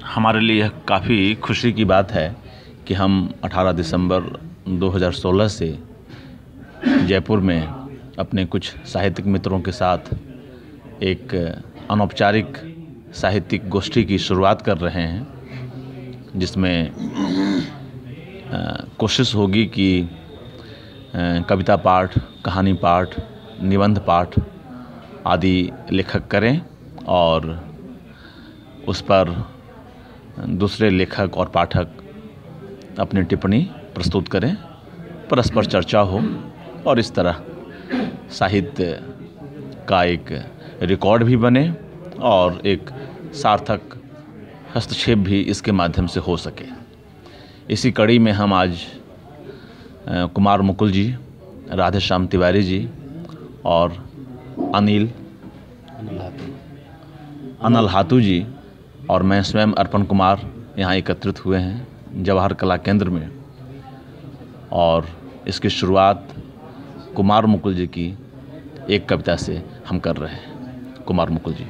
हमारे लिए यह काफ़ी खुशी की बात है कि हम 18 दिसंबर 2016 से जयपुर में अपने कुछ साहित्यिक मित्रों के साथ एक अनौपचारिक साहित्यिक गोष्ठी की शुरुआत कर रहे हैं, जिसमें कोशिश होगी कि कविता पाठ, कहानी पाठ, निबंध पाठ आदि लेखक करें और उस पर दूसरे लेखक और पाठक अपनी टिप्पणी प्रस्तुत करें, परस्पर चर्चा हो और इस तरह साहित्य का एक रिकॉर्ड भी बने और एक सार्थक हस्तक्षेप भी इसके माध्यम से हो सके। इसी कड़ी में हम आज कुमार मुकुल जी, राधेश्याम तिवारी जी और अनल हाथू जी और मैं स्वयं अर्पण कुमार यहाँ एकत्रित हुए हैं जवाहर कला केंद्र में, और इसकी शुरुआत कुमार मुकुल जी की एक कविता से हम कर रहे हैं। कुमार मुकुल जी।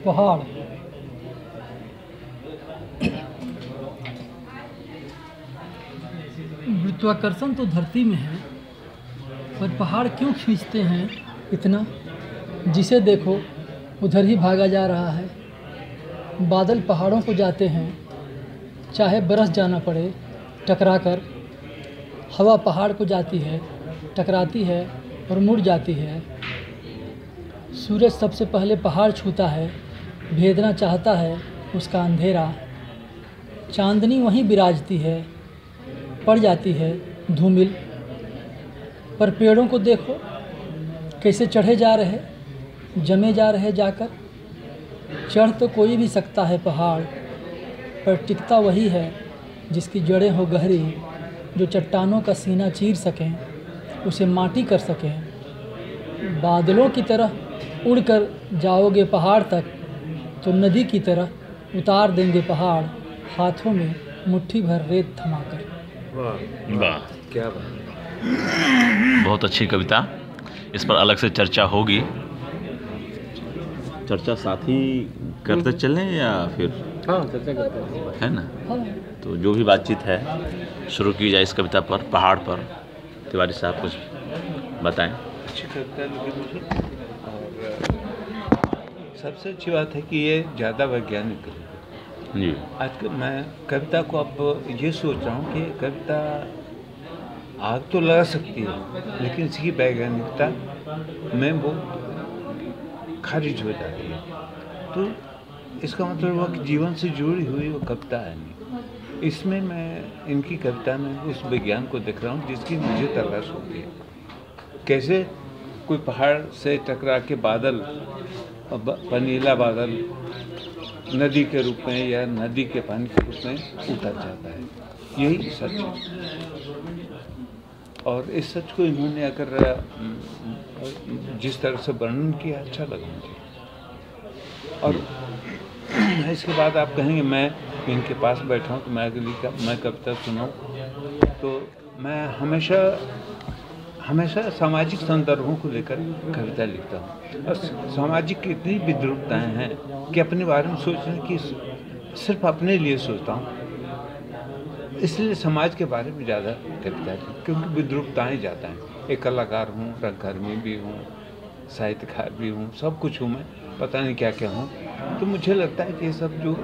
पहाड़। गुरुत्वाकर्षण तो धरती में है, पर पहाड़ क्यों खींचते हैं इतना? जिसे देखो उधर ही भागा जा रहा है। बादल पहाड़ों को जाते हैं, चाहे बरस जाना पड़े टकरा कर। हवा पहाड़ को जाती है, टकराती है और मुड़ जाती है। सूरज सबसे पहले पहाड़ छूता है, भेदना चाहता है उसका अंधेरा। चांदनी वहीं विराजती है, पड़ जाती है धूमिल। पर पेड़ों को देखो कैसे चढ़े जा रहे, जमे जा रहे जाकर। चढ़ तो कोई भी सकता है पहाड़, पर टिकता वही है जिसकी जड़ें हो गहरी, जो चट्टानों का सीना चीर सकें, उसे माटी कर सकें। बादलों की तरह उड़कर जाओगे पहाड़ तक, तो नदी की तरह उतार देंगे पहाड़, हाथों में मुट्ठी भर रेत थमाकर। वाह, क्या बात। बहुत अच्छी कविता। इस पर अलग से चर्चा होगी। चर्चा साथ ही करते चलें या फिर? हाँ, चर्चा करते हैं, है ना? हाँ। तो जो भी बातचीत है शुरू की जाए इस कविता पर, पहाड़ पर। तिवारी साहब कुछ बताएं। अच्छी कविता लगी मुझे, और सबसे अच्छी बात है कि ये ज़्यादा वैज्ञानिक है जी। आजकल मैं कविता को अब ये सोच रहा हूँ कि कविता आग तो लगा सकती है, लेकिन इसकी वैज्ञानिकता में वो खारिज हो जाती है। तो इसका मतलब हुआ कि जीवन से जुड़ी हुई वो कविता है नहीं। इसमें मैं इनकी कविता में उस विज्ञान को देख रहा हूँ जिसकी मुझे तलाश होती है। कैसे कोई पहाड़ से टकरा के बादल, पनीला बादल नदी के रूप में या नदी के पानी के रूप में उतर जाता है, यही सच है। और इस सच को इन्होंने अगर जिस तरह से वर्णन किया, अच्छा लगा मुझे। और इसके बाद आप कहेंगे मैं इनके पास बैठा हूँ तो मैं मैं कविता सुनाऊँ, तो मैं हमेशा सामाजिक संदर्भों को लेकर कविता लिखता हूँ। और सामाजिक इतनी विद्रूपताएँ हैं कि अपने बारे में सोचने की सिर्फ अपने लिए सोचता हूँ, इसलिए समाज के बारे में ज़्यादा कविता है, क्योंकि विद्रूपताएँ ज़्यादा हैं। एक कलाकार हूँ, रंगकर्मी भी हूँ, साहित्यकार भी हूँ, सब कुछ हूँ मैं, पता नहीं क्या क्या हूँ। तो मुझे लगता है कि ये सब जो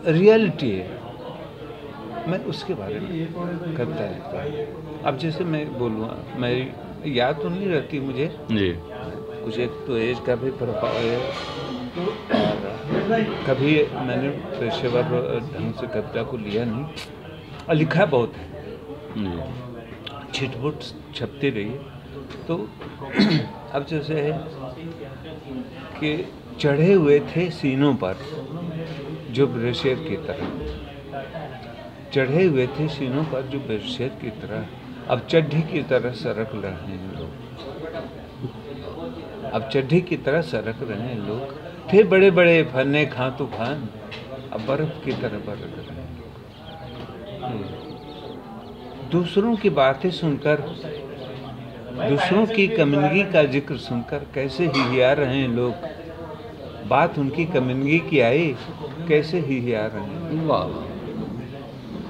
रियलिटी है, मैं उसके बारे में कविता लिखता हूँ। अब जैसे मैं बोलूँगा, मेरी याद तो नहीं रहती मुझे जी। कुछ, एक तो एज का भी प्रभाव है, और कभी मैंने पेशेवर ढंग से कविता को लिया नहीं, और लिखा बहुत है, छिटपुट छपती रही है। तो अब जैसे है कि चढ़े हुए थे सीनों पर जो ब्रशेर की तरह, चढ़े हुए थे सीनों पर जो ब्रशेर की तरह, अब चड्ढी की तरह सरक रहे हैं लोग, अब चड्ढी की तरह सरक रहे हैं लोग। थे बड़े बड़े फन्ने खां तूफान, अब बर्फ की तरह बरक रहे हैं लोग। दूसरों की बातें सुनकर, दूसरों की कमनगी का जिक्र सुनकर कैसे हिया रहे हैं लोग। बात उनकी कमिंदगी की आई, कैसे हिहिया रहे हैं, वाह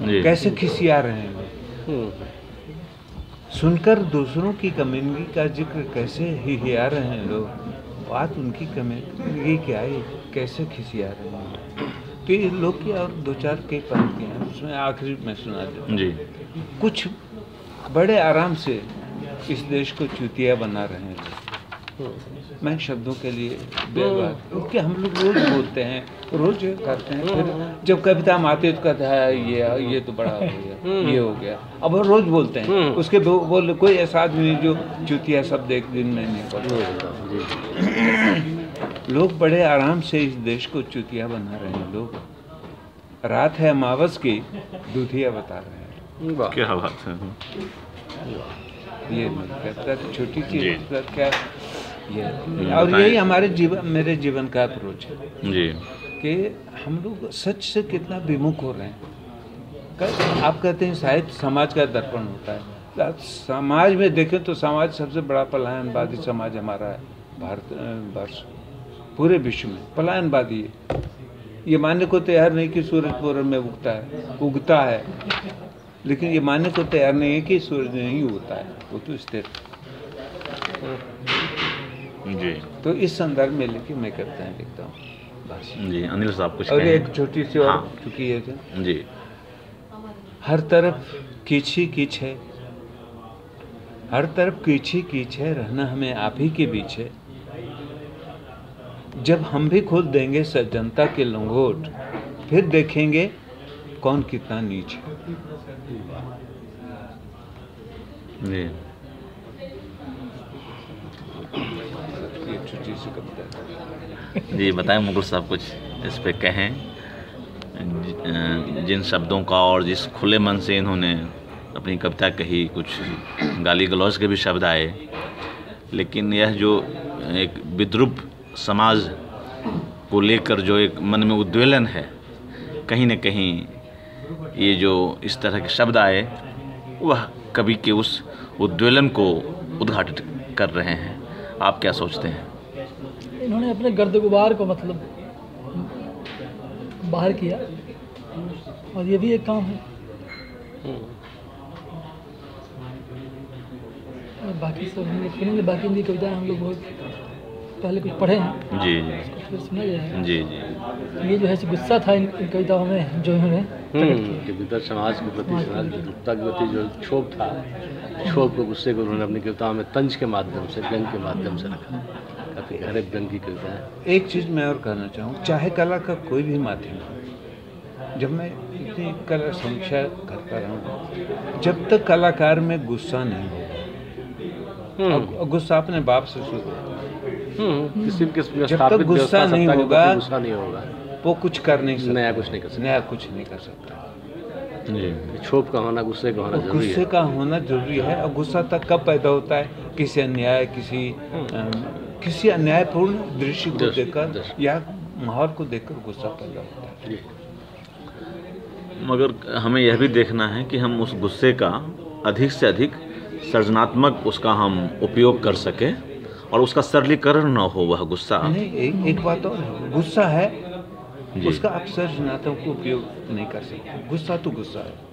जी कैसे खिसिया रहे हैं, सुनकर दूसरों की कमिंदगी का जिक्र कैसे हिहिया रहे हैं लोग, बात उनकी कमिंदगी की आई, कैसे खिसिया रहे हैं। तो ये लोग की और दो चार कई पंक्तियाँ हैं, उसमें आखिरी में सुना देता हूँ। जी कुछ बड़े आराम से इस देश को चूतिया बना रहे हैं। मैं शब्दों के लिए बेबाक, क्योंकि हम लोग रोज बोलते हैं, रोज करते हैं, फिर जब कविता में आते तो कहते हैं ये तो बड़ा हो गया, ये हो गया, अब रोज बोलते हैं। उसके बोल कोई ऐसा आदमी नहीं जो चूतिया शब्द एक दिन में नहीं बोलता। लोग बड़े आराम से इस देश को चूतिया बना रहे हैं। लोग रात है अमावस की, दूधिया बता रहे हैं। क्या बात है। ये कविता तो छोटी सी जी। क्या ये, और यही हमारे जीवन, मेरे जीवन का अप्रोच है जी कि हम लोग सच से कितना विमुख हो रहे हैं। आप कहते हैं साहित्य समाज का दर्पण होता है। समाज में देखें तो समाज सबसे बड़ा पलायनवादी समाज हमारा है। भारत वर्ष पूरे विश्व में पलायनवादी है। ये मानने को तैयार नहीं कि सूरज पूरब में उगता है, लेकिन ये मानने को तैयार नहीं है कि सूरज नहीं उगता है, वो तो स्थिर। जी तो इस संदर्भ में लेके मैं कविताएं लिखता हूँ बस। जी अनिल साहब कुछ और कहें? एक छोटी सी और, हाँ। चूंकि ये थे, जी हर तरफ कीच ही कीच है, हर तरफ कीच ही कीच है, रहना हमें आप ही के बीच है। जब हम भी खोल देंगे सज्जनता के लंगोट, फिर देखेंगे कौन कितना नीच है। जी ये छोटी सी कविता है। जी बताएं मुकुल साहब कुछ इस पे कहें। जिन शब्दों का और जिस खुले मन से इन्होंने अपनी कविता कही, कुछ गाली गलौज के भी शब्द आए, लेकिन यह जो एक विद्रूप समाज को लेकर जो एक मन में उद्वेलन है, कहीं न कहीं ये जो इस तरह के शब्द आए वह कवि के उस उद्वेलन को उद्घाटित कर रहे हैं। आप क्या सोचते हैं? इन्होंने अपने गर्द गुबार को मतलब बाहर किया, और ये भी एक काम है। और बाकी सब हम लोग सुनेंगे, बाकी इनकी कविताएं हम लोग बहुत पहले कुछ पढ़े हैं, जी फिर सुना जाएगा। जी जी ये जो है गुस्सा था इन कविताओं में जो इन्होंने प्रकट किया। के भीतर समाज के प्रति, समाज की दुखता के प्रति जो क्षोभ था, क्षोभ को, गुस्से को उन्होंने अपनी कविताओं में तंज के माध्यम से, व्यंग के माध्यम से रखा। काफ़ी गहरे व्यंग की कविता है। एक चीज़ मैं और कहना चाहूँ, चाहे कला का कोई भी माध्यम हो, जब मैं इतनी कला समीक्षा करता रहूँ, जब तक कलाकार में गुस्सा नहीं होगा, और गुस्सा अपने बाप से शुरू होता है, किसी भी किस्म का जब स्थापित तक गुस्सा व्यवस्था, नहीं सत्ता के होगा, प्रति गुस्सा नहीं होगा, वो कुछ कर नहीं सकता, नया कुछ नहीं कर सकता। नया कुछ नहीं कर सकता। जी क्षोभ का होना, गुस्से का होना और जरूरी गुस्से है। का होना जरूरी है। और गुस्सा तक कब पैदा होता है? किसी अन्याय, किसी अन्यायपूर्ण दृश्य को देखकर या माहौल को देखकर गुस्सा पैदा होता है। जी। मगर हमें यह भी देखना है कि हम उस गुस्से का अधिक से अधिक सृजनात्मक उसका हम उपयोग कर सकें और उसका सरलीकरण न हो वह गुस्सा। नहीं, एक बात और है, गुस्सा है, जी। उसका आप सृजनात्मक उपयोग नहीं कर सकते। गुस्सा तो गुस्सा है।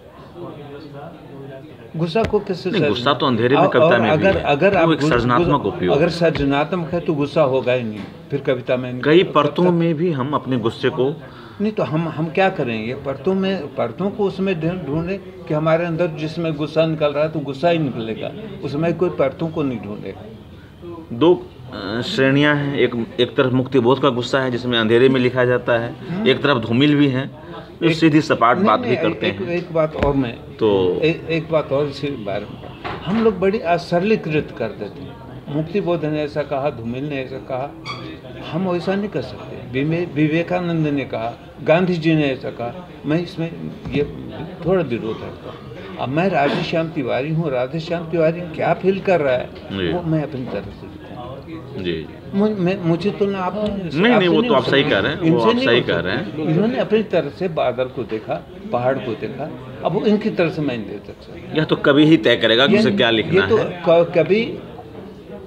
गुस्सा को किससे नहीं, गुस्सा तो अंधेरे में कविता में भी है। अगर वो आप एक सृजनात्मक उपयोग। अगर सृजनात्मक है तो गुस्सा होगा ही नहीं, फिर कविता में कई परतों में भी हम अपने गुस्से को नहीं, तो हम क्या करेंगे? परतों को उसमें ढूंढे कि हमारे अंदर जिसमें गुस्सा निकल रहा है तो गुस्सा ही निकलेगा, उसमें कोई परतों को नहीं ढूंढेगा। दो श्रेणियां हैं। एक तरफ मुक्तिबोध का गुस्सा है जिसमें अंधेरे में लिखा जाता है, एक तरफ धूमिल भी है जो सीधी सपाट बात भी करते हैं। एक बात और मैं तो एक बात और इसी बारे में हम लोग बड़ी असरलीकृत कर देते हैं। मुक्तिबोध ने ऐसा कहा, धूमिल ने ऐसा कहा, हम वैसा नहीं कर सकते। विवेकानंद ने कहा, गांधी जी ने ऐसा कहा। मैं इसमें ये थोड़ा विरोध रखता हूँ। अब मैं राधेश्याम तिवारी हूँ, राधेश्याम तिवारी क्या फील कर रहा है वो मैं अपनी तरफ से लिखूँ। जी मुझे तो ना आप नहीं, वो तो आप सही कह रहे हैं, वो आप सही कह रहे हैं। इन्होंने अपनी तरफ से बादल को देखा, पहाड़ को देखा, अब वो इनकी तरफ से मैं नहीं दे सकता। यह तो कभी ही तय करेगा कि उसे क्या लिखना ये तो है। कवि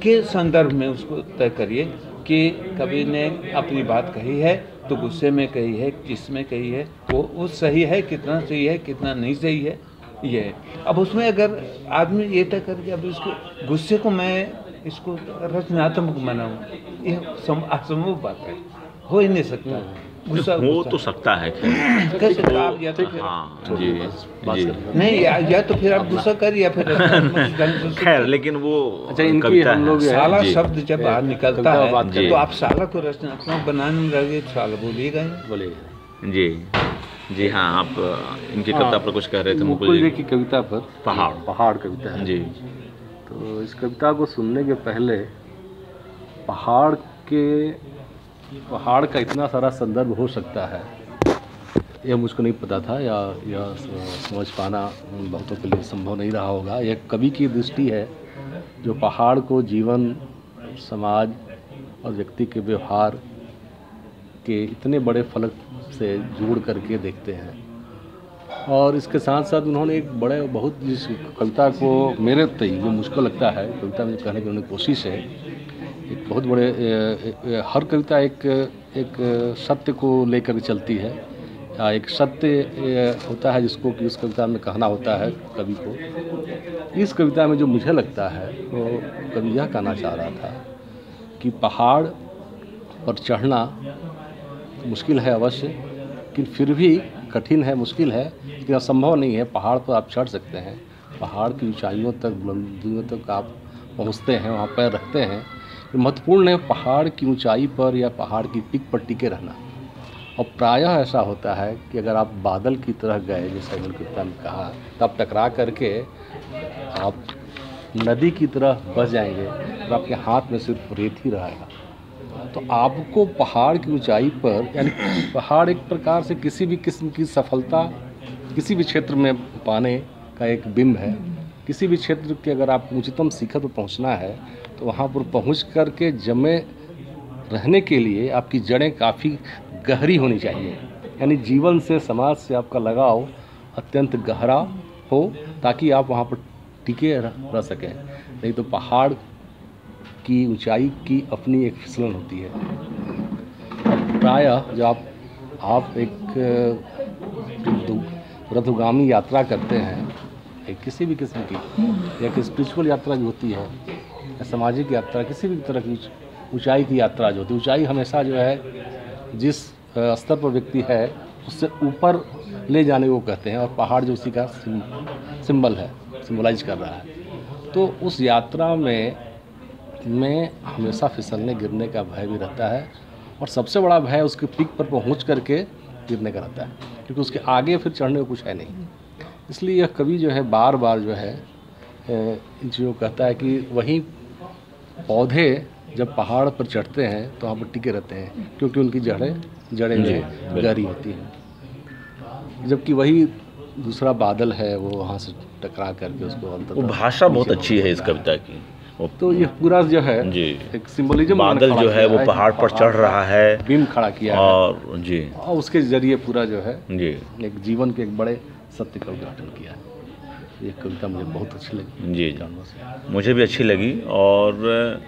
के संदर्भ में उसको तय करिए कि कवि ने अपनी बात कही है तो गुस्से में कही है, किसमें कही है, वो सही है, कितना सही है, कितना नहीं सही है, ये है। अब उसमें अगर आदमी ये तय करके अब इसको गुस्से को मैं इसको रचनात्मक बनाऊँ, ये असंभव बात है, हो ही नहीं सकता। गुस्सा हो तो सकता है, खैर। कैसे आप या तो हाँ जी जी नहीं या तो फिर आप गुस्सा कर या फिर खैर, लेकिन वो अच्छा, इनकी कविता हम लोग है। साला जी। शब्द जब बाहर निकलता है जी। तो आप साला को रचनात्मक बनाने में लगे, साला बोलिएगा ही। बोले जी जी हाँ, आप इनकी कविता पर कुछ कह रहे थे मुकुल मुकुल जी। जी की कविता पर, पहाड़ कविता है जी तो इस कविता को सुनने के पहले पहाड़ का इतना सारा संदर्भ हो सकता है, यह मुझको नहीं पता था, या यह समझ पाना बहुतों के लिए संभव नहीं रहा होगा। यह कवि की दृष्टि है जो पहाड़ को जीवन, समाज और व्यक्ति के व्यवहार के इतने बड़े फलक से जोड़ करके देखते हैं। और इसके साथ साथ उन्होंने एक बहुत जिस कविता को मेरे तय जो मुझको लगता है कविता में कहने की उन्होंने कोशिश है, एक बहुत बड़े हर कविता एक सत्य को लेकर चलती है, या एक सत्य होता है जिसको कि उस कविता में कहना होता है कवि को। इस कविता में जो मुझे लगता है वो कवि यह कहना चाह रहा था कि पहाड़ पर चढ़ना मुश्किल है अवश्य, लेकिन फिर भी कठिन है, मुश्किल है, लेकिन असंभव नहीं है। पहाड़ पर आप चढ़ सकते हैं, पहाड़ की ऊंचाइयों तक, बुलंदियों तक आप पहुंचते हैं, वहाँ पैर रखते हैं। महत्वपूर्ण है पहाड़ की ऊंचाई पर या पहाड़ की पीक पर टिके रहना। और प्रायः ऐसा होता है कि अगर आप बादल की तरह गए, जैसे मैंने कविता में कहा, तब टकरा करके आप नदी की तरह बस जाएंगे और आपके हाथ में सिर्फ रेत ही रहेगा। तो आपको पहाड़ की ऊंचाई पर, यानी पहाड़ एक प्रकार से किसी भी किस्म की सफलता किसी भी क्षेत्र में पाने का एक बिंब है। किसी भी क्षेत्र के अगर आप उच्चतम शिखर पर पहुंचना है तो वहाँ पर पहुंच कर के जमे रहने के लिए आपकी जड़ें काफ़ी गहरी होनी चाहिए, यानी जीवन से, समाज से आपका लगाव अत्यंत गहरा हो, ताकि आप वहाँ पर टिके रह सकें। नहीं तो पहाड़ की ऊंचाई की अपनी एक फिसलन होती है। प्रायः जब आप एक रथगामी यात्रा करते हैं, एक किसी भी किस्म की, या कि स्पिरिचुअल यात्रा जो होती है, या सामाजिक यात्रा, किसी भी तरह की ऊंचाई की यात्रा जो होती है, ऊंचाई हमेशा जो है जिस स्तर पर व्यक्ति है उससे ऊपर ले जाने को कहते हैं, और पहाड़ जो उसी का सिंबल है, सिंबलाइज कर रहा है। तो उस यात्रा में हमेशा फिसलने गिरने का भय भी रहता है, और सबसे बड़ा भय उसके पीक पर पहुंच करके गिरने का रहता है, क्योंकि उसके आगे फिर चढ़ने को कुछ है नहीं। इसलिए यह कवि जो है बार बार जो है जो कहता है कि वहीं पौधे जब पहाड़ पर चढ़ते हैं तो वहाँ पर टिके रहते हैं, क्योंकि उनकी जड़ें गहरी होती हैं। जबकि वही दूसरा बादल है वो वहाँ से टकरा करके उसको अंतर, वो भाषा बहुत अच्छी है इस कविता की। तो ये पूरा जो है जी एक सिंबलिज्म, बादल जो है वो पहाड़ पर चढ़ रहा है, बिंब खड़ा किया और जी, और उसके जरिए पूरा जो है जी एक जीवन के एक बड़े सत्य का उद्घाटन किया है। ये कविता मुझे बहुत अच्छी लगी। जी मुझे भी अच्छी लगी। और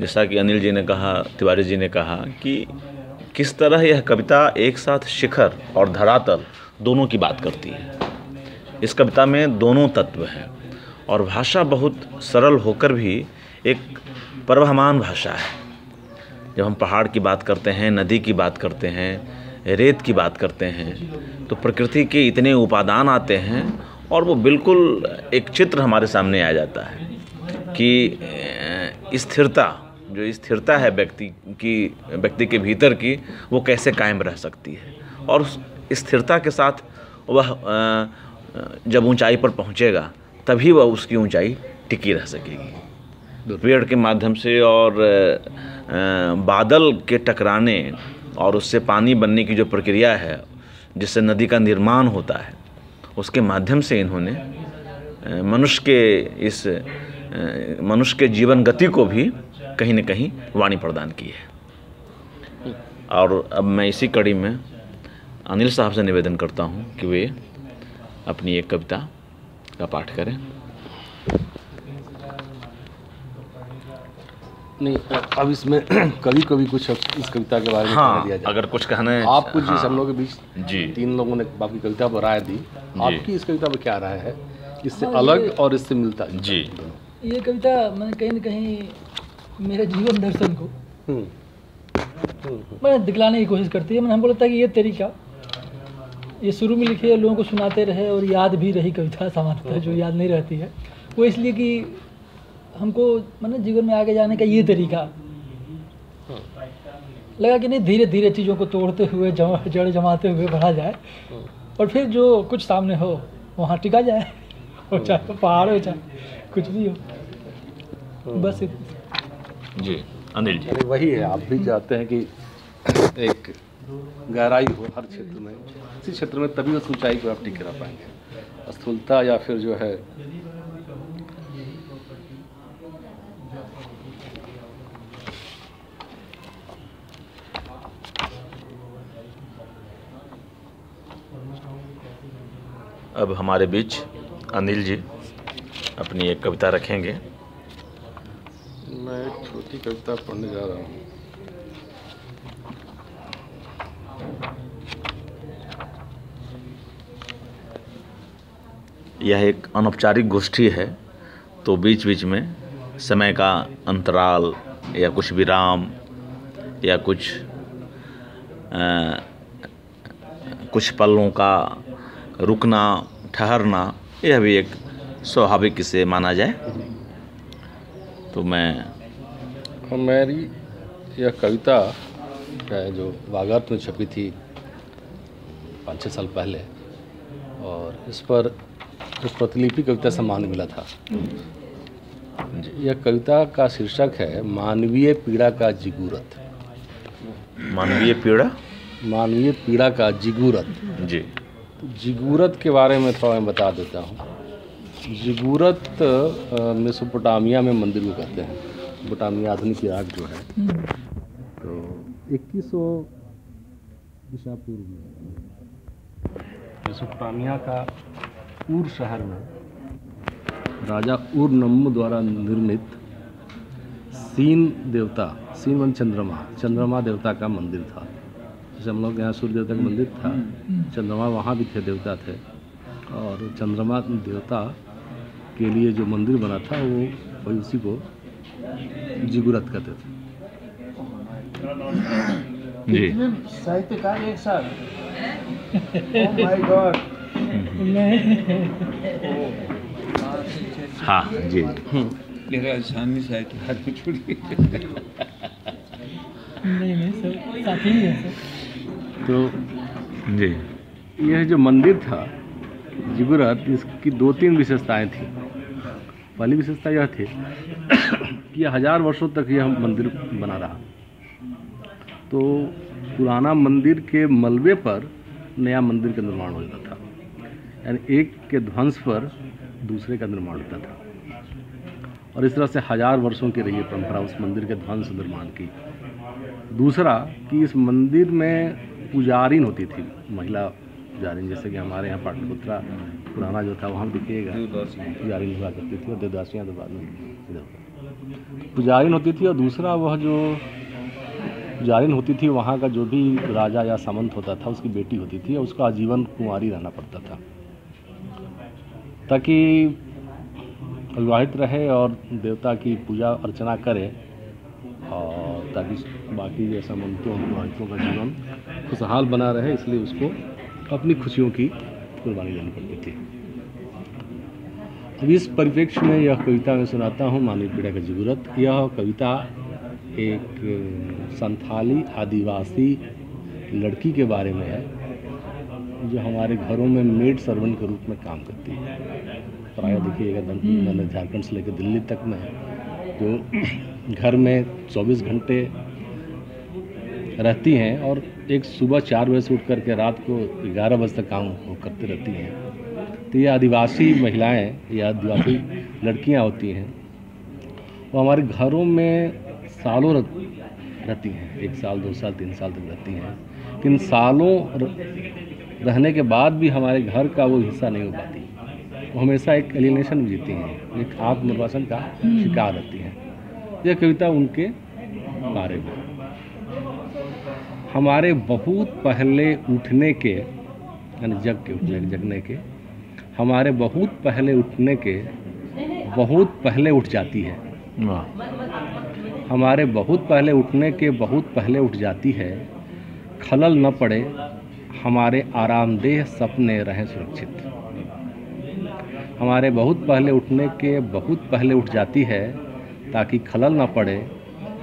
जैसा कि अनिल जी ने कहा, तिवारी जी ने कहा कि किस तरह यह कविता एक साथ शिखर और धरातल दोनों की बात करती है। इस कविता में दोनों तत्व हैं, और भाषा बहुत सरल होकर भी एक प्रवहमान भाषा है। जब हम पहाड़ की बात करते हैं, नदी की बात करते हैं, रेत की बात करते हैं, तो प्रकृति के इतने उपादान आते हैं, और वो बिल्कुल एक चित्र हमारे सामने आ जाता है कि स्थिरता, जो स्थिरता है व्यक्ति के भीतर की, वो कैसे कायम रह सकती है। और उस स्थिरता के साथ वह जब ऊंचाई पर पहुंचेगा तभी वह उसकी ऊंचाई टिकी रह सकेगी। पेड़ के माध्यम से और बादल के टकराने और उससे पानी बनने की जो प्रक्रिया है, जिससे नदी का निर्माण होता है, उसके माध्यम से इन्होंने मनुष्य के जीवन गति को भी कहीं न कहीं वाणी प्रदान की है। और अब मैं इसी कड़ी में अनिल साहब से निवेदन करता हूं कि वे अपनी एक कविता का पाठ करें। नहीं, अब इसमें कभी कभी कुछ इस कविता के बारे में कहना दिया जाए। अगर कुछ कहना है आपको जिस हम लोगों के बीच जी 3 लोगों ने आपकी कविता पर राय दी, आपकी इस कविता पर क्या राय है, इससे हाँ, अलग और इससे मिलता जुलता? जी ये कविता मैंने कहीं न कहीं मेरे जीवन दर्शन को मैंने दिखलाने की कोशिश करती है। मैंने हमको लगता है कि ये तरीका ये शुरू में लिखे लोगों को सुनाते रहे और याद भी रही कविता सामान्यतः जो याद नहीं रहती है वो इसलिए कि हमको मतलब जीवन में आगे जाने का ये तरीका लगा कि नहीं, धीरे धीरे चीज़ों को तोड़ते हुए जड़ जमाते हुए बढ़ा जाए और फिर जो कुछ सामने हो वहाँ टिका जाए, और चाहे पहाड़ हो चाहे कुछ भी हो, बस जी। अनिल जी, यानी वही है, आप भी चाहते हैं कि एक गहराई हो हर क्षेत्र में, इसी क्षेत्र में तभी उस ऊंचाई को आप टिके रह पाएंगे। स्थूलता या फिर जो है अब हमारे बीच अनिल जी अपनी एक कविता रखेंगे। मैं एक छोटी कविता पढ़ने जा रहा हूँ। यह एक अनौपचारिक गोष्ठी है, तो बीच बीच में समय का अंतराल या कुछ विराम या कुछ पलों का रुकना ठहरना, यह भी एक स्वाभाविक से माना जाए। तो मेरी यह कविता है जो वागात में छपी थी 5-6 साल पहले, और इस पर एक प्रतिलिपि कविता सम्मान मिला था। यह कविता का शीर्षक है मानवीय पीड़ा का जिगूरत। मानवीय पीड़ा, मानवीय पीड़ा का जिगूरत। जी। जिगूरत के बारे में थोड़ा मैं बता देता हूँ। जिगूरत मेसोपोटामिया में मंदिर को कहते हैं। मेसोपोटामिया आधुनिक इराक जो है, तो 2100 ईसा पूर्व में मेसोपोटामिया का ऊर शहर में राजा उर नम्मू द्वारा निर्मित सीन देवता, सीन वन चंद्रमा देवता का मंदिर था। जैसे हम लोग यहाँ सूर्य देवता का मंदिर था, चंद्रमा वहाँ भी थे, देवता थे, और चंद्रमा देवता के लिए जो मंदिर बना था वो वही उसी को जिगूरत कहते थे। जी। साहित्यकार एक साथ। Oh my God. हाँ जी। लेकिन राजस्थानी साहित्यकार को छोड़िए। नहीं सर, साथी ही है सर। तो जी, यह जो मंदिर था जिगूरत, इसकी 2-3 विशेषताएं थी। पहली विशेषता यह थी कि 1000 वर्षों तक यह मंदिर बना रहा। तो पुराना मंदिर के मलबे पर नया मंदिर का निर्माण हो जाता था, यानी एक के ध्वंस पर दूसरे का निर्माण होता था, और इस तरह से 1000 वर्षों की रही है परंपरा उस मंदिर के ध्वंस निर्माण की। दूसरा कि इस मंदिर में पुजारिन होती थी, महिला पुजारिन, जैसे कि हमारे यहाँ पाटलिपुत्रा पुराना जो था वहाँ दिखेगा पुजारिन हुआ करती थी, और देवदासियाँ तो बाद में इधर पुजारिन होती थी। और दूसरा वह जो पुजारिन होती थी वहाँ का जो भी राजा या सामंत होता था उसकी बेटी होती थी, और उसका आजीवन कुंवारी रहना पड़ता था ताकि विवाहित रहे और देवता की पूजा अर्चना करे, और ताकि बाकी जो सामंतों पुरोहितों का जीवन खुशहाल बना रहे, इसलिए उसको अपनी खुशियों की कुर्बानी देनी पड़ती थी। अब इस परिप्रेक्ष्य में यह कविता मैं सुनाता हूँ, मानवीय पीड़ा का जिगूरत। यह कविता एक संथाली आदिवासी लड़की के बारे में है जो हमारे घरों में मेड सर्वेंट के रूप में काम करती है। प्रायः देखिएगा मैंने झारखंड से लेकर दिल्ली तक में जो घर में 24 घंटे रहती हैं, और एक सुबह 4 बजे से उठ करके रात को 11 बजे तक काम वो करती रहती हैं। तो ये आदिवासी महिलाएं या आदिवासी लड़कियां होती हैं, वो हमारे घरों में सालों रहती हैं, 1 साल 2 साल 3 साल तक रहती हैं। लेकिन सालों रहने के बाद भी हमारे घर का वो हिस्सा नहीं हो पाती, वो हमेशा एक एलिनेशन में जीती हैं, एक आत्मनिर्वासन का शिकार रहती हैं। यह कविता उनके बारे में। हमारे बहुत पहले उठने के, यानी जगने के, हमारे बहुत पहले उठने के बहुत पहले उठ जाती है। हमारे बहुत पहले उठने के बहुत पहले उठ जाती है। खलल न पड़े हमारे आरामदेह सपने रहें सुरक्षित। हमारे बहुत पहले उठने के बहुत पहले उठ जाती है ताकि खलल न पड़े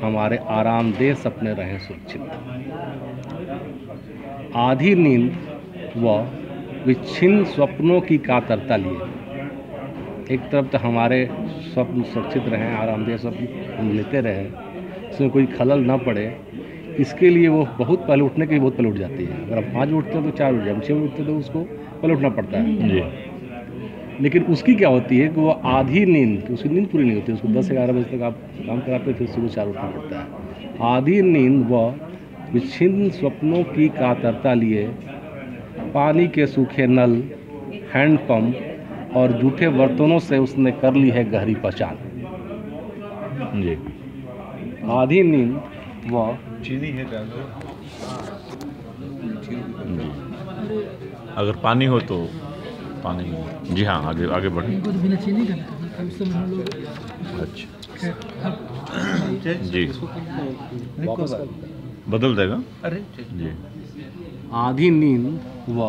हमारे आरामदेह सपने रहें सुरक्षित। आधी नींद व विच्छिन्न स्वप्नों की कातरता लिए, एक तरफ तो हमारे स्वप्न सुरक्षित रहें, आरामदेह स्वप्न हम लेते रहें, इसमें कोई खलल ना पड़े, इसके लिए वो बहुत पहले उठने के बहुत पहले उठ जाती है। अगर हम 5 उठते हैं तो 4 उठ जाए, 6 उठते तो उसको पहले उठना पड़ता है जी। लेकिन उसकी क्या होती है कि वो आधी नींद, उसकी नींद पूरी नहीं होती, उसको 10-11 बजे तक आप काम कराते हैं, फिर सुबह 4 उठना पड़ता है। आधी नींद व विच्छिन्न स्वप्नों की कातरता लिए पानी के सूखे नल, हैंडपंप और जूठे बर्तनों से उसने कर ली है गहरी पहचान जी। आधी नींद व चीनी है डाल दो। अगर पानी हो तो पानी, जी हाँ, आगे आगे बढ़े। इनको तो बिना चीनी का था, उस समय हम लोग अच्छा जी, बदल देगा। अरे जी। आधी नींद व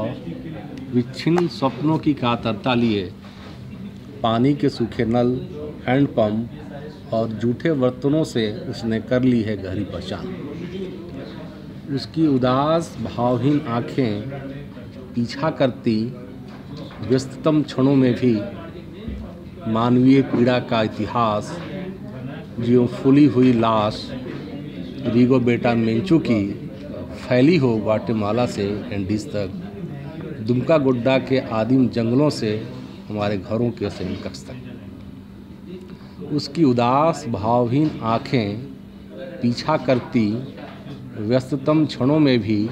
विच्छिन्न स्वप्नों की कातरता लिए पानी के सूखे नल, हैंडपंप और जूठे बर्तनों से उसने कर ली है गहरी पहचान। उसकी उदास भावहीन आँखें पीछा करती व्यस्ततम क्षणों में भी मानवीय पीड़ा का इतिहास, ज्यों फूली हुई लाश रिगोबेटा मेंचू की फैली हो ग्वाटेमाला से एंडीज तक, दुमका गुड्डा के आदिम जंगलों से हमारे घरों के सैनिकक्ष तक। उसकी उदास भावहीन आँखें पीछा करती व्यस्ततम क्षणों में भी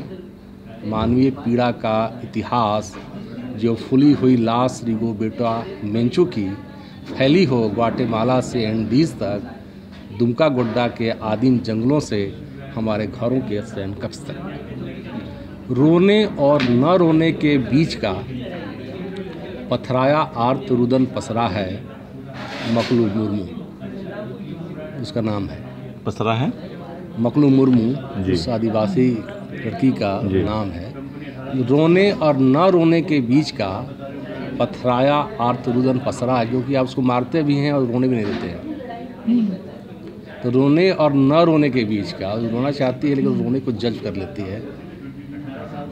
मानवीय पीड़ा का इतिहास, जो फूली हुई लाश रिगोबेटा मेंचू की फैली हो ग्वाटेमाला से एंडीज तक, दुमका गुड्डा के आदिम जंगलों से हमारे घरों के सैनिकक्ष तक। रोने और न रोने के बीच का पथराया आर्त रुदन पसरा है मकलू मुर्मू, उसका नाम है। पसरा है मकलू मुर्मू, उस आदिवासी लड़की का नाम है। रोने और न रोने के बीच का पथराया आर्त रुदन पसरा है, क्योंकि आप उसको मारते भी हैं और रोने भी नहीं देते हैं। तो रोने और न रोने के बीच का, रोना चाहती है लेकिन रोने को जज कर लेती है,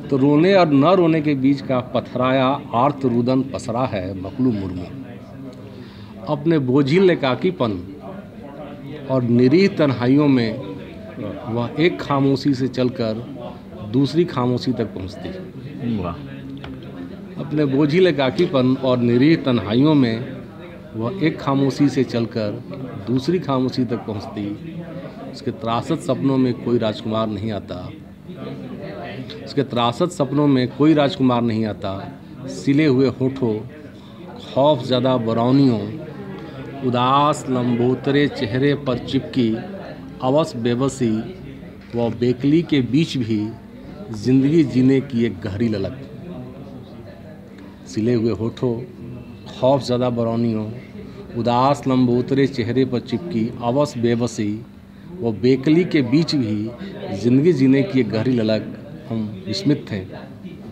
तो रोने और न रोने के बीच का पथराया आर्त रुदन पसरा है मकलू मुर्मू। अपने बोझिल एकाकीपन और निरीह तन्हाइयों में वह एक खामोशी से चलकर दूसरी खामोशी तक पहुंचती है। अपने बोझिल एकाकीपन और निरीह तन्हाइयों में वह एक खामोशी से चलकर दूसरी खामोशी तक पहुंचती। उसके त्रासद सपनों में कोई राजकुमार नहीं आता, उसके त्रासद सपनों में कोई राजकुमार नहीं आता। सिले हुए होठों, खौफ ज़्यादा बरौनियों, उदास लंबोतरे चेहरे पर चिपकी अवस बेबसी व बेकली के बीच भी जिंदगी जीने की एक गहरी ललक। सिले हुए होठों, खौफ ज़्यादा बरौनियों, उदास लंबोतरे चेहरे पर चिपकी अवस बेबसी व बेकली के बीच भी जिंदगी जीने की एक गहरी ललक। हम विस्मित थे।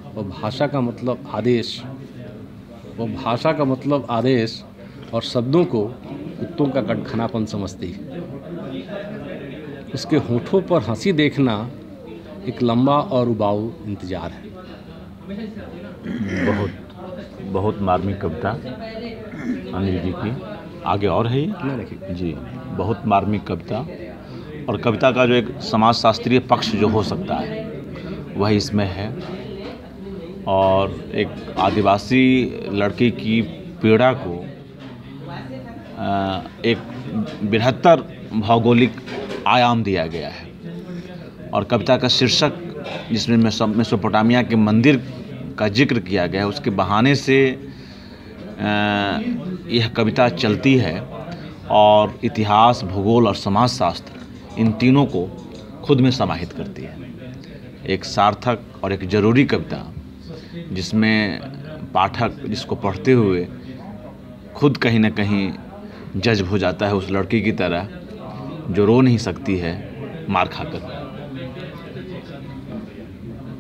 और भाषा का मतलब आदेश, वो भाषा का मतलब आदेश और शब्दों को कुत्तों का कटखनापन समझती। उसके होठों पर हंसी देखना एक लंबा और उबाऊ इंतजार है। बहुत मार्मिक कविता अनिल जी की। आगे और है ये जी, बहुत मार्मिक कविता। और कविता का जो एक समाजशास्त्रीय पक्ष जो हो सकता है वह इसमें है। और एक आदिवासी लड़की की पीड़ा को एक बृहत्तर भौगोलिक आयाम दिया गया है। और कविता का शीर्षक जिसमें मेसोपोटामिया के मंदिर का जिक्र किया गया है, उसके बहाने से यह कविता चलती है। और इतिहास, भूगोल और समाजशास्त्र, इन तीनों को खुद में समाहित करती है। एक सार्थक और एक ज़रूरी कविता जिसमें पाठक जिसको पढ़ते हुए खुद कहीं ना कहीं जज्ब हो जाता है उस लड़की की तरह जो रो नहीं सकती है मार खाकर,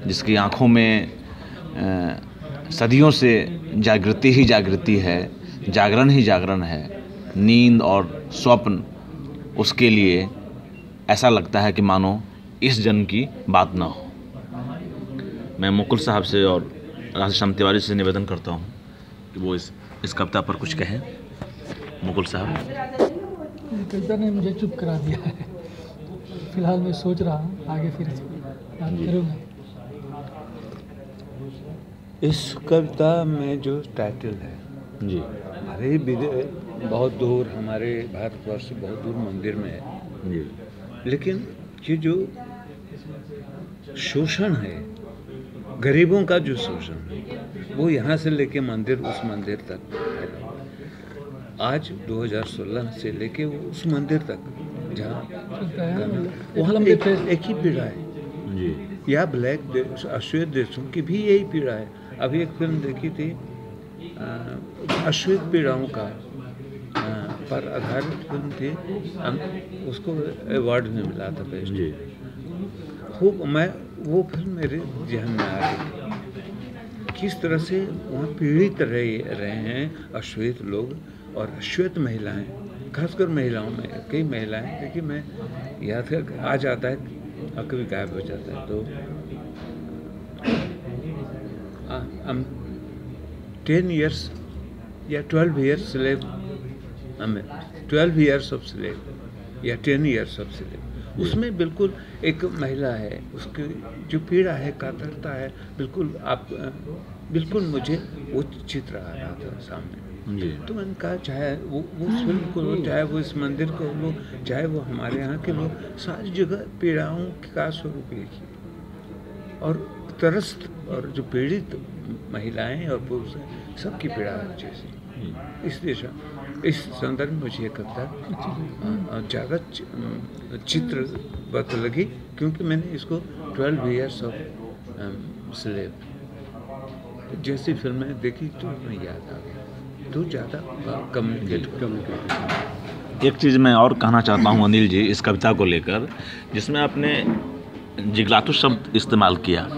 जिसकी आंखों में सदियों से जागृति ही जागृति है, जागरण ही जागरण है, नींद और स्वप्न उसके लिए ऐसा लगता है कि मानो इस जन्म की बात ना हो। मैं मुकुल साहब से और राधेश्याम तिवारी से निवेदन करता हूँ कि वो इस कविता पर कुछ कहें। मुकुल साहब। कविता ने मुझे चुप करा दिया है, फिलहाल मैं सोच रहा हूँ, आगे फिर इस पर बात करूँगा। इस कविता में जो टाइटल है जी, हमारे बहुत दूर, हमारे भारतवर्ष से बहुत दूर मंदिर में है जी, लेकिन ये जो शोषण है, गरीबों का जो शोषण है, वो यहाँ से लेके मंदिर, उस मंदिर तक आज 2016 से लेके उस मंदिर तक जहाँ वहाँ एक ही पीड़ा है जी, या अश्वेत देशों की भी यही पीड़ा है। अभी एक फिल्म देखी थी अश्वेत पीड़ाओं का पर आधारित फिल्म थी, उसको अवार्ड में मिला था बेस्ट। जी, वो फिल्म मेरे ध्यान में आ गई, किस तरह से वहाँ पीड़ित रहे हैं अश्वेत लोग और अश्वेत महिलाएं, खासकर महिलाओं में कई महिलाएं, देखिए मैं याद आ जाता है और कभी गायब हो जाता है। तो 10 years या 12 years slave, 12 years of slave या 10 years ऑफ स्लेव, उसमें बिल्कुल एक महिला है, उसकी जो पीड़ा है, कातरता है, बिल्कुल मुझे वो चित्र आ रहा था सामने जी। तो मैंने कहा चाहे वो उस फिल्म को लो, चाहे वो इस मंदिर को लो, चाहे वो हमारे यहाँ के लोग, सारी जगह पीड़ाओं का स्वरूप एक ही, और त्रस्त और जो पीड़ित महिलाएं और पुरुष हैं, सबकी पीड़ा है जैसे। इस संदर्भ में मुझे ये कविता ज़्यादा चित्रवत लगी, क्योंकि मैंने इसको 12 years ऑफ स्लेव जैसी फिल्में देखी तो मैं याद आ गई, तो ज़्यादा कम्युनिकेट। एक चीज़ मैं और कहना चाहता हूँ अनिल जी इस कविता को लेकर, जिसमें आपने जिगलातु शब्द इस्तेमाल किया,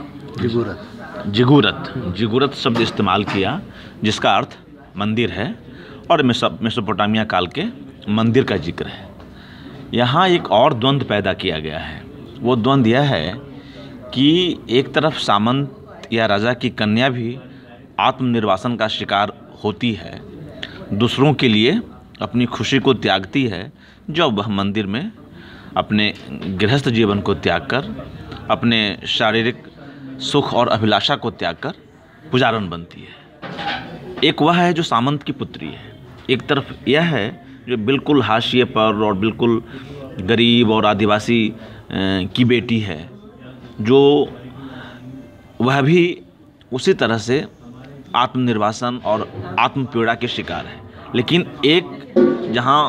जिगुरत शब्द इस्तेमाल किया, जिसका अर्थ मंदिर है और मेसोपोटामिया काल के मंदिर का जिक्र है। यहाँ एक और द्वंद्व पैदा किया गया है। वो द्वंद्व यह है कि एक तरफ सामंत या राजा की कन्या भी आत्मनिर्वासन का शिकार होती है, दूसरों के लिए अपनी खुशी को त्यागती है, जब वह मंदिर में अपने गृहस्थ जीवन को त्याग कर, अपने शारीरिक सुख और अभिलाषा को त्याग कर पुजारन बनती है। एक वह है जो सामंत की पुत्री है, एक तरफ यह है जो बिल्कुल हाशिए पर और बिल्कुल गरीब और आदिवासी की बेटी है, जो वह भी उसी तरह से आत्मनिर्वासन और आत्मपीड़ा के शिकार है। लेकिन एक जहाँ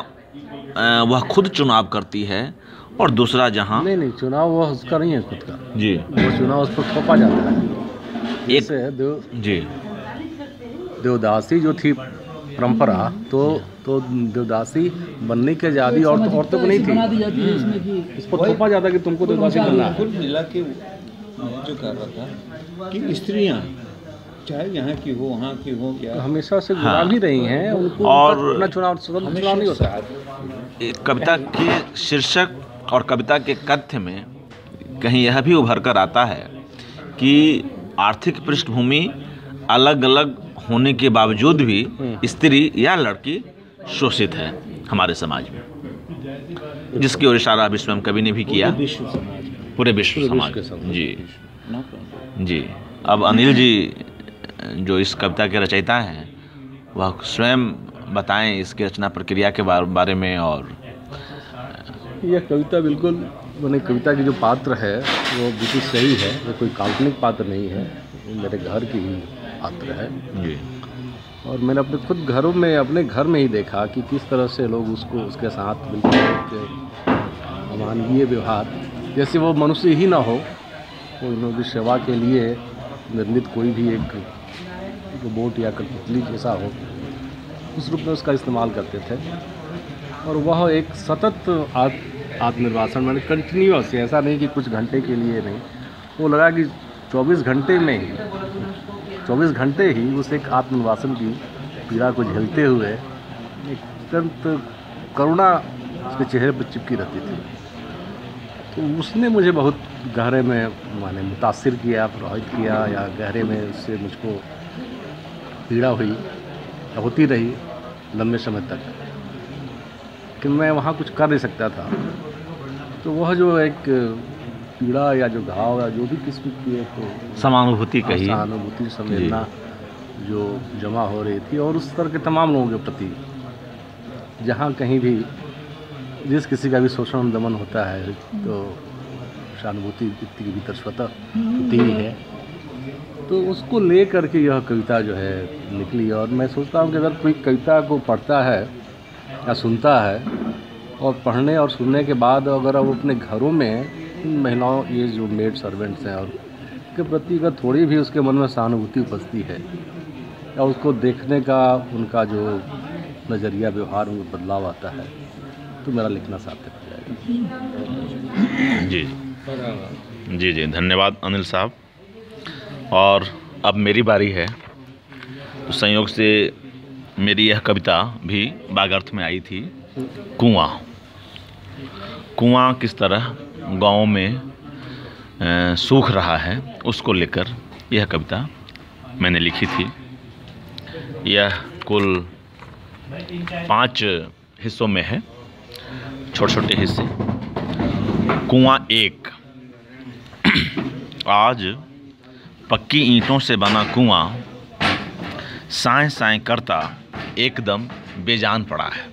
वह खुद चुनाव करती है और दूसरा जहाँ नहीं चुनाव वह उसका नहीं है खुद का जी, वो चुनाव उस पर थोपा जाता है। एक जी देवदासी जो थी परंपरा, तो देवदासी बनने के आजादी औरतों को नहीं थी, उस पर थोपा जाता कि तुमको देवदासी बनना है। कुल मिला के जो कर रहा था कि स्त्रियां चाहे यहाँ की हो, वहाँ की हो, या हमेशा से गुलाम ही रही हैं, उनको और अपना चुनाव नहीं होता। कविता के शीर्षक और कविता के कथ्य में कहीं यह भी उभर कर आता है कि आर्थिक पृष्ठभूमि अलग अलग होने के बावजूद भी स्त्री या लड़की शोषित है हमारे समाज में, जिसकी ओर इशारा अभी स्वयं कवि ने भी किया, पूरे विश्व समाज। जी जी। अब अनिल जी जो इस कविता के रचयिता हैं, वह स्वयं बताएं इसकी रचना प्रक्रिया के बारे में। और यह कविता बिल्कुल मैंने कविता की जो पात्र है वो बिल्कुल सही है, ये कोई काल्पनिक पात्र नहीं है, मेरे घर की ही पात्र है जी। और मैंने अपने खुद घरों में, अपने घर में ही देखा कि किस तरह से लोग उसके साथ बिल्कुल अमानवीय व्यवहार, जैसे वो मनुष्य ही ना हो, वो उनकी सेवा के लिए निर्मित कोई भी एक रोबोट या कठपुतली जैसा हो, उस रूप में उसका इस्तेमाल करते थे। और वह एक सतत आत्मनिर्वासन, मैंने कंटिन्यूअस, ऐसा नहीं कि कुछ घंटे के लिए नहीं, वो लगा कि 24 घंटे में ही 24 घंटे ही उस एक आत्मनिर्वासन की पीड़ा को झेलते हुए एक अत्यंत करुणा उसके चेहरे पर चिपकी रहती थी। तो उसने मुझे बहुत गहरे में माने मुतासिर किया, प्रभावित किया, या गहरे में उससे मुझको पीड़ा हुई, होती रही लंबे समय तक, कि मैं वहाँ कुछ कर नहीं सकता था। तो वह जो एक पीड़ा या जो घाव या जो भी किस्म की एक समानुभूति कही, सहानुभूति, संवेदना जो जमा हो रही थी, और उस तरह के तमाम लोगों के प्रति, जहाँ कहीं भी जिस किसी का भी शोषण दमन होता है तो सहानुभूति व्यक्ति के भीतर स्वतः होती ही है। तो उसको ले करके यह कविता जो है निकली। और मैं सोचता हूँ कि अगर कोई कविता को पढ़ता है या सुनता है, और पढ़ने और सुनने के बाद अगर वो अपने घरों में इन महिलाओं, ये जो मेड सर्वेंट्स हैं, और के प्रति अगर थोड़ी भी उसके मन में सहानुभूति उपजती है, या उसको देखने का उनका जो नज़रिया, व्यवहार में बदलाव आता है, तो मेरा लिखना सार्थक हो जाएगा। जी जी जी, धन्यवाद अनिल साहब। और अब मेरी बारी है। तो संयोग से मेरी यह कविता भी बागर्थ में आई थी। कुआं। कुआं किस तरह गाँव में सूख रहा है, उसको लेकर यह कविता मैंने लिखी थी। यह कुल 5 हिस्सों में है, छोटे छोटे हिस्से। कुआं 1। आज पक्की ईंटों से बना कुआं साएं साएं करता एकदम बेजान पड़ा है।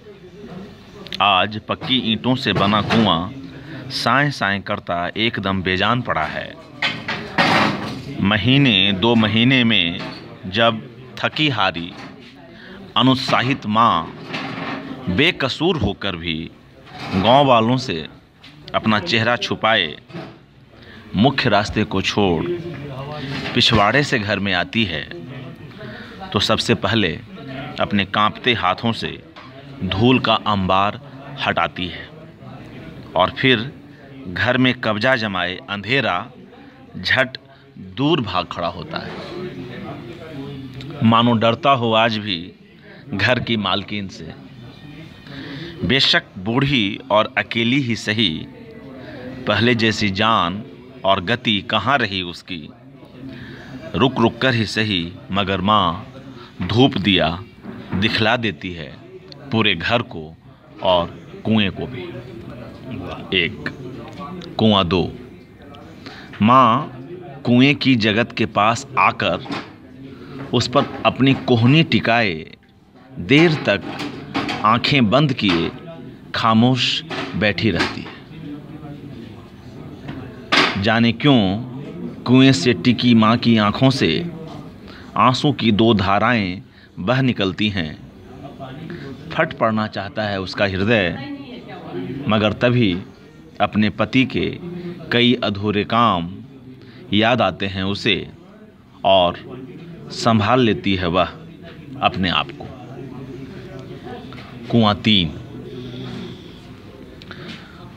आज पक्की ईंटों से बना कुआं साएं साएं करता एकदम बेजान पड़ा है। महीने 2 महीने में जब थकी हारी अनुत्साहित माँ बेकसूर होकर भी गांव वालों से अपना चेहरा छुपाए मुख्य रास्ते को छोड़ पिछवाड़े से घर में आती है, तो सबसे पहले अपने कांपते हाथों से धूल का अंबार हटाती है, और फिर घर में कब्जा जमाए अंधेरा झट दूर भाग खड़ा होता है, मानो डरता हो आज भी घर की मालकिन से। बेशक बूढ़ी और अकेली ही सही, पहले जैसी जान और गति कहाँ रही उसकी। रुक रुक कर ही सही, मगर माँ धूप दिया दिखला देती है पूरे घर को और कुएं को भी। 1। कुआं 2। माँ कुएं की जगत के पास आकर उस पर अपनी कोहनी टिकाए देर तक आंखें बंद किए खामोश बैठी रहती है। जाने क्यों कुएं से टिकी माँ की आंखों से आंसू की 2 धाराएं बह निकलती हैं। फट पड़ना चाहता है उसका हृदय, मगर तभी अपने पति के कई अधूरे काम याद आते हैं उसे, और संभाल लेती है वह अपने आप को। कुआं 3।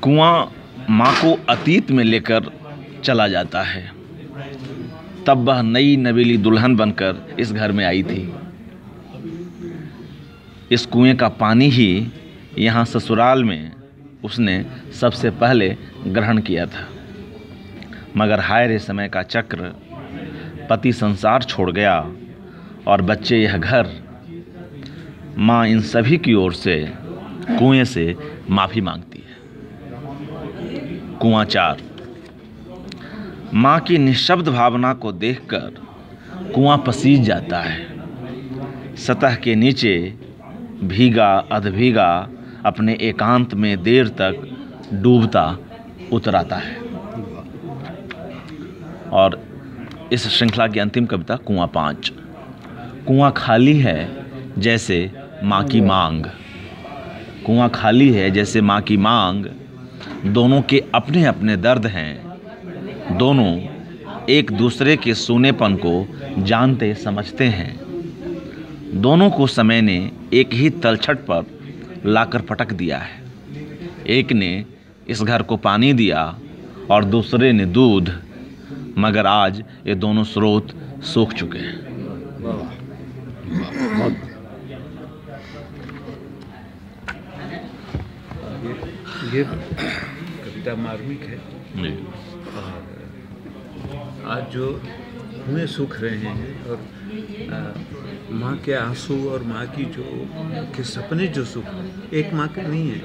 कुआं माँ को अतीत में लेकर चला जाता है। तब वह नई नवेली दुल्हन बनकर इस घर में आई थी। इस कुएं का पानी ही यहाँ ससुराल में उसने सबसे पहले ग्रहण किया था, मगर हाय रे समय का चक्र, पति संसार छोड़ गया और बच्चे यह घर। माँ इन सभी की ओर से कुएं से माफ़ी मांगती है। कुआं 4। माँ की निःशब्द भावना को देखकर कुआं पसीज जाता है। सतह के नीचे भीगा अधभीगा अपने एकांत में देर तक डूबता उतराता है। और इस श्रृंखला की अंतिम कविता कुआं 5। कुआं खाली है जैसे माँ की मांग। कुआं खाली है जैसे माँ की मांग। दोनों के अपने अपने दर्द हैं। दोनों एक दूसरे के सूनेपन को जानते समझते हैं। दोनों को समय ने एक ही तलछट पर लाकर पटक दिया है। एक ने इस घर को पानी दिया और दूसरे ने दूध, मगर आज ये दोनों स्रोत सूख चुके हैं। ये कविता मार्मिक है। और आज जो कुएं सूख रहे हैं और माँ के आंसू और माँ की जो के सपने जो सूख, एक माँ के नहीं है,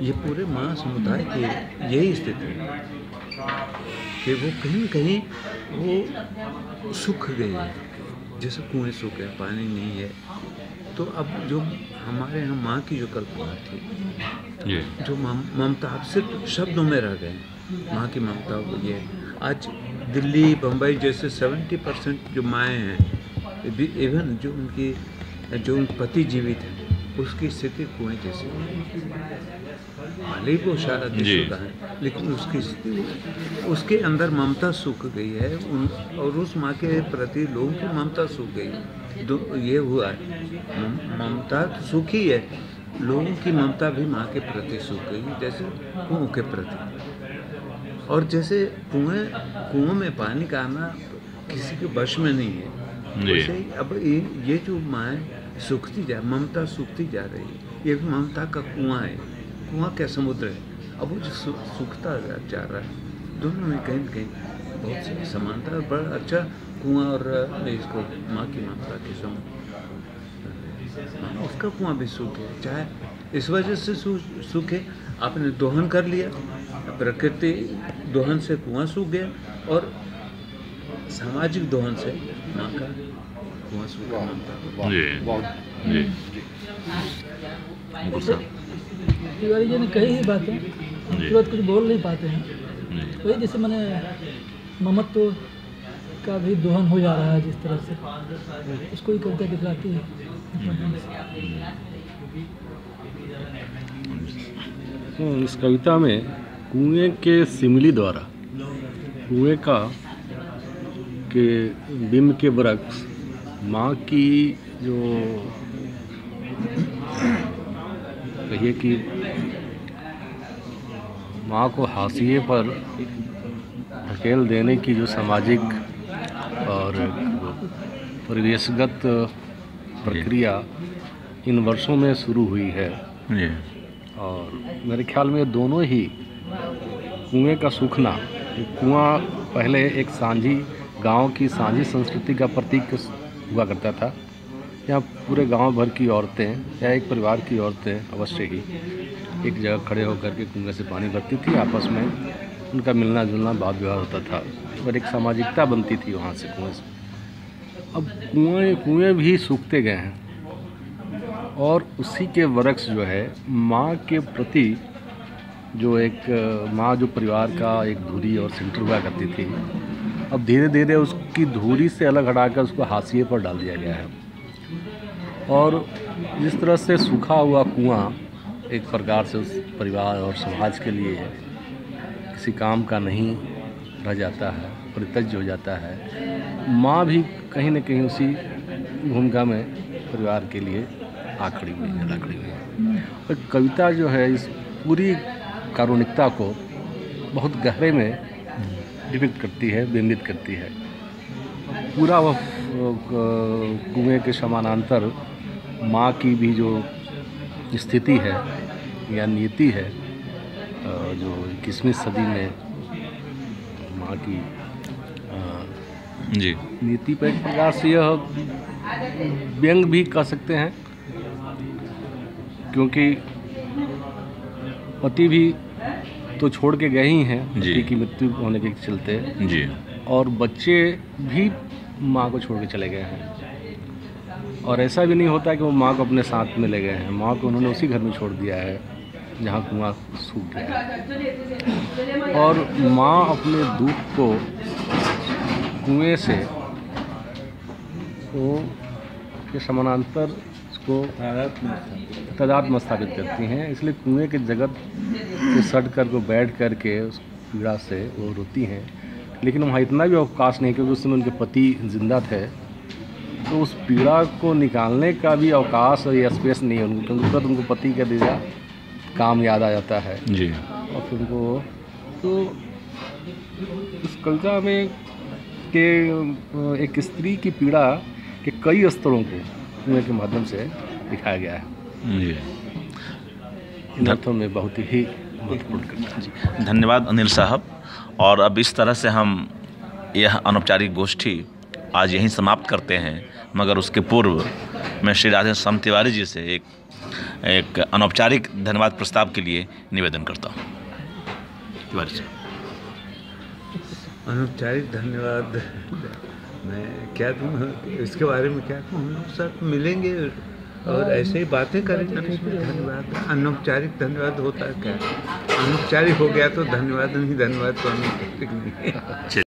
ये पूरे माँ समुदाय की यही स्थिति है कि वो कहीं न कहीं वो सूख गए हैं, जैसे कुएं सूख गए, पानी नहीं है। तो अब जो हमारे यहाँ माँ की जो कल्पना थी, जो ममता, अब सिर्फ शब्दों में रह गए। माँ की ममता वो ये आज दिल्ली बम्बई जैसे 70% जो माएँ हैं, इवन जो उनके पति जीवित हैं, उसकी स्थिति कुएं जैसी भले ही वो शादीशुदा है, लेकिन उसकी स्थिति, उसके अंदर ममता सूख गई है और उस माँ के प्रति लोगों की ममता सूख गई। ये हुआ है, ममता तो सूखी है, लोगों की ममता भी माँ के प्रति सूख गई, जैसे कुओं के प्रति। और जैसे कुओं में पानी का आना किसी के वश में नहीं है, वैसे ही अब ये जो माँ सूखती ममता सूखती जा रही है। ये भी ममता का कुआं है, कुआं क्या समुद्र है। अब वो जो सूखता जा रहा है, दोनों में कहीं न कहीं बहुत सी समानता है। बड़ा अच्छा कुआं और इसको माँ की ममता के समुद्र, उसका कुआं भी सूखे, चाहे इस वजह से सूखे, आपने दोहन कर लिया, प्रकृति दोहन से कुआं सूख गया और सामाजिक दोहन से माँ का कुआं सूखा। तिवारी जी ने कही ही बातें, तुरंत कुछ बोल नहीं पाते हैं। वही जैसे मैंने ममत्व का भी दोहन हो जा रहा है, जिस तरह से उसको ही कविता दिखलाती है। इस कविता में कुएं के सिमली द्वारा कुएं का के बिंब के वृक्ष माँ की जो कहिए कि माँ को हाशिए पर धकेल देने की जो सामाजिक और परिवेशगत प्रक्रिया इन वर्षों में शुरू हुई है। और मेरे ख्याल में दोनों ही कुएं का सूखना, कुआं पहले एक सांझी गांव की सांझी संस्कृति का प्रतीक हुआ करता था। यहाँ पूरे गांव भर की औरतें या एक परिवार की औरतें अवश्य ही एक जगह खड़े होकर के कुएं से पानी भरती थी, आपस में उनका मिलना जुलना वाद विवाद होता था और एक सामाजिकता बनती थी वहाँ से कुएं से। अब कुएं भी सूखते गए हैं और उसी के वृक्ष जो है माँ के प्रति जो एक माँ जो परिवार का एक धुरी और सेंटर हुआ करती थी, अब धीरे धीरे उसकी धुरी से अलग हटाकर उसको हाशिए पर डाल दिया गया है। और जिस तरह से सूखा हुआ कुआं एक प्रकार से उस परिवार और समाज के लिए किसी काम का नहीं रह जाता है, परित्यज्य हो जाता है, माँ भी कहीं न कहीं उसी भूमिका में परिवार के लिए आखड़ी हुई है। और कविता जो है इस पूरी कारुणिकता को बहुत गहरे में डिपिक्ट करती है, बिंबित करती है। पूरा वह कुएं के समानांतर माँ की भी जो स्थिति है या नीति है, जो 21वीं सदी में माँ की जी नीति पर एक प्रकार से यह व्यंग भी कह सकते हैं, क्योंकि पति भी तो छोड़ के गए ही हैं पति की मृत्यु होने के चलते जी, और बच्चे भी माँ को छोड़ के चले गए हैं। और ऐसा भी नहीं होता कि वो माँ को अपने साथ में ले गए हैं, माँ को उन्होंने उसी घर में छोड़ दिया है जहाँ कुआं सूख गया है। और माँ अपने दूध को कुएं से वो के समानांतर उसको तादाद में स्थापित करती हैं। इसलिए कुएं के जगत से सट कर को बैठ कर के उस पीड़ा से वो रोती हैं। लेकिन वहाँ इतना भी अवकाश नहीं, क्योंकि उस समय उनके पति जिंदा थे, तो उस पीड़ा को निकालने का भी अवकाश या स्पेस नहीं है उनको, क्योंकि तुरंत उनको पति का दिया काम याद आ जाता है जी। और फिर उनको तो इस कविता में के एक स्त्री की पीड़ा के कई स्तरों को कुएं के माध्यम से दिखाया गया है। जी, इन अर्थों में बहुत ही महत्वपूर्ण करता है। जी, धन्यवाद अनिल साहब। और अब इस तरह से हम यह अनौपचारिक गोष्ठी आज यहीं समाप्त करते हैं, मगर उसके पूर्व मैं श्री राधे श्याम तिवारी जी से एक अनौपचारिक धन्यवाद प्रस्ताव के लिए निवेदन करता हूँ। तिवारी जी। अनौपचारिक धन्यवाद मैं क्या दूँ, इसके बारे में क्या कहूँ। हम लोग सब मिलेंगे और ऐसे ही बातें करेंगे। धन्यवाद, अनौपचारिक धन्यवाद होता है क्या? अनौपचारिक हो गया तो धन्यवाद नहीं, धन्यवाद तो अनौपचारिक नहीं।